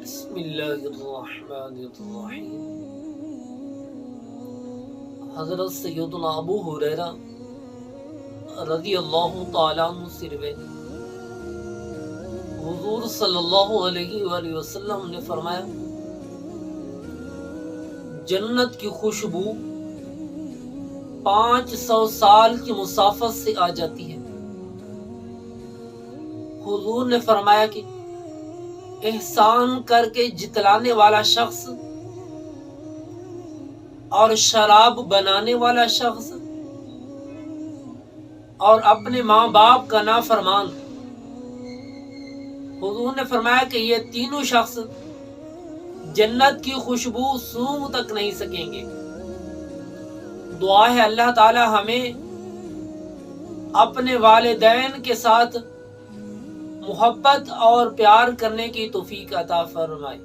بسم اللہ الرحمن الرحیم۔ حضرت سیدنا ابو ہریرہ رضی اللہ تعالیٰ عنہ سے روایت، حضور صلی اللہ علیہ وآلہ وسلم نے فرمایا، جنت کی خوشبو 500 سال کی مسافت سے آ جاتی ہے۔ حضور نے فرمایا کہ احسان کر کے جتلانے والا شخص اور شراب بنانے والا شخص اور اپنے ماں باپ کا نافرمان، حضور نے فرمایا کہ یہ تینوں شخص جنت کی خوشبو سونگھ تک نہیں سکیں گے۔ دعا ہے اللہ تعالی ہمیں اپنے والدین کے ساتھ محبت اور پیار کرنے کی توفیق عطا فرمائے۔